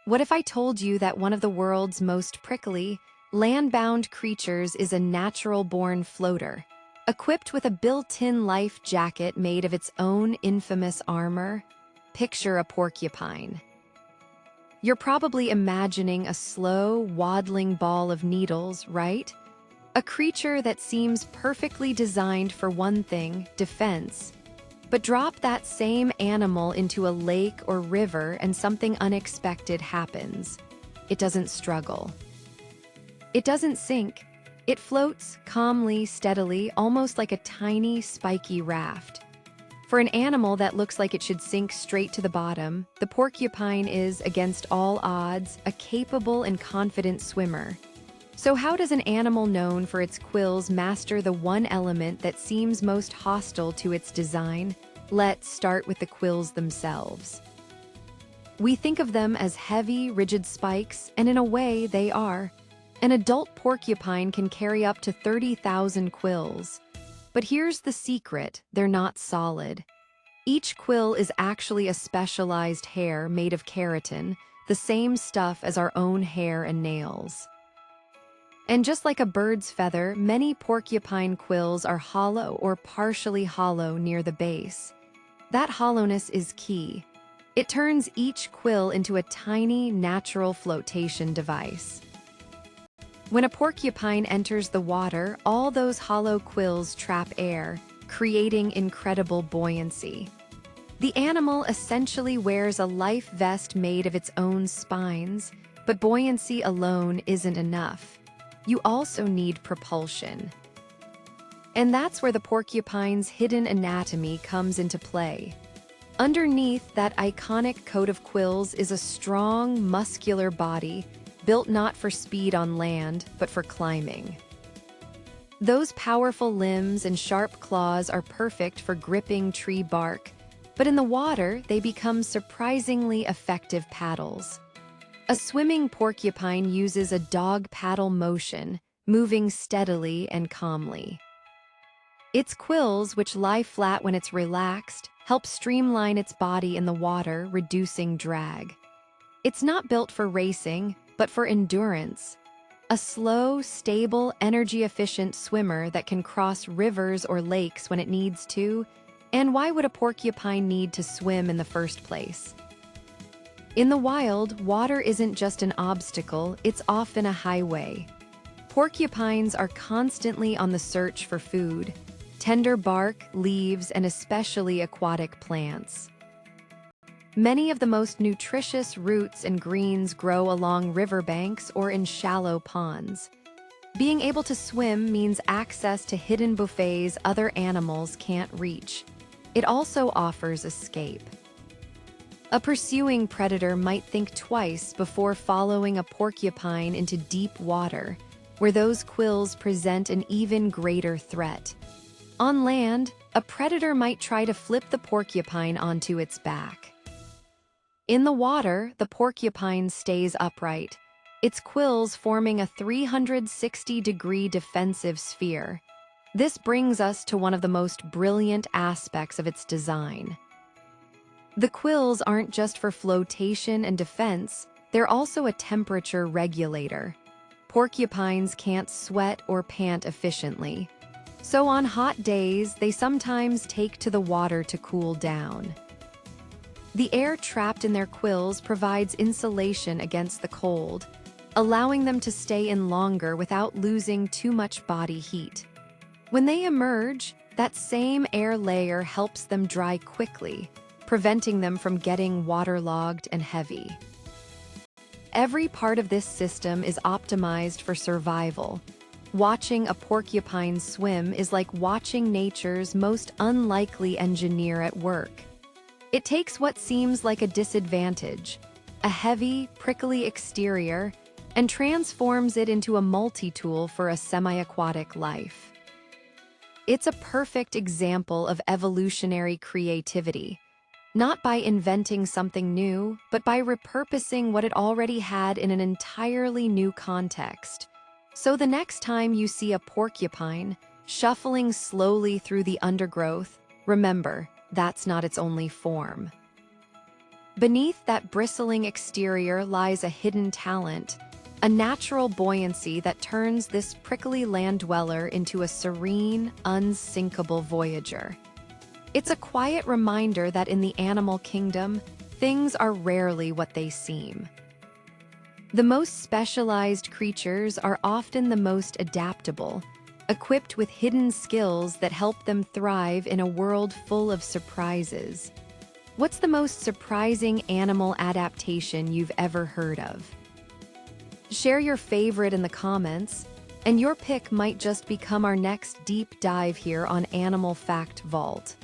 What if I told you that one of the world's most prickly, land-bound creatures is a natural-born floater, equipped with a built-in life jacket made of its own infamous armor? Picture a porcupine. You're probably imagining a slow, waddling ball of needles, right? A creature that seems perfectly designed for one thing, defense. But drop that same animal into a lake or river and something unexpected happens. It doesn't struggle. It doesn't sink. It floats calmly, steadily, almost like a tiny, spiky raft. For an animal that looks like it should sink straight to the bottom, the porcupine is, against all odds, a capable and confident swimmer. So how does an animal known for its quills master the one element that seems most hostile to its design? Let's start with the quills themselves. We think of them as heavy, rigid spikes, and in a way, they are. An adult porcupine can carry up to 30,000 quills. But here's the secret: they're not solid. Each quill is actually a specialized hair made of keratin, the same stuff as our own hair and nails. And just like a bird's feather, many porcupine quills are hollow or partially hollow near the base. That hollowness is key. It turns each quill into a tiny, natural flotation device. When a porcupine enters the water, all those hollow quills trap air, creating incredible buoyancy. The animal essentially wears a life vest made of its own spines, but buoyancy alone isn't enough. You also need propulsion. And that's where the porcupine's hidden anatomy comes into play. Underneath that iconic coat of quills is a strong, muscular body, built not for speed on land, but for climbing. Those powerful limbs and sharp claws are perfect for gripping tree bark, but in the water, they become surprisingly effective paddles. A swimming porcupine uses a dog paddle motion, moving steadily and calmly. Its quills, which lie flat when it's relaxed, help streamline its body in the water, reducing drag. It's not built for racing, but for endurance. A slow, stable, energy-efficient swimmer that can cross rivers or lakes when it needs to. And why would a porcupine need to swim in the first place? In the wild, water isn't just an obstacle, it's often a highway. Porcupines are constantly on the search for food, tender bark, leaves, and especially aquatic plants. Many of the most nutritious roots and greens grow along riverbanks or in shallow ponds. Being able to swim means access to hidden buffets other animals can't reach. It also offers escape. A pursuing predator might think twice before following a porcupine into deep water, where those quills present an even greater threat. On land, a predator might try to flip the porcupine onto its back. In the water, the porcupine stays upright, its quills forming a 360-degree defensive sphere. This brings us to one of the most brilliant aspects of its design. The quills aren't just for flotation and defense, they're also a temperature regulator. Porcupines can't sweat or pant efficiently, so on hot days, they sometimes take to the water to cool down. The air trapped in their quills provides insulation against the cold, allowing them to stay in longer without losing too much body heat. When they emerge, that same air layer helps them dry quickly, preventing them from getting waterlogged and heavy. Every part of this system is optimized for survival. Watching a porcupine swim is like watching nature's most unlikely engineer at work. It takes what seems like a disadvantage, a heavy, prickly exterior, and transforms it into a multi-tool for a semi-aquatic life. It's a perfect example of evolutionary creativity, not by inventing something new, but by repurposing what it already had in an entirely new context. So the next time you see a porcupine shuffling slowly through the undergrowth, remember, that's not its only form. Beneath that bristling exterior lies a hidden talent, a natural buoyancy that turns this prickly land dweller into a serene, unsinkable voyager. It's a quiet reminder that in the animal kingdom, things are rarely what they seem. The most specialized creatures are often the most adaptable, equipped with hidden skills that help them thrive in a world full of surprises. What's the most surprising animal adaptation you've ever heard of? Share your favorite in the comments, and your pick might just become our next deep dive here on Animal Fact Vault.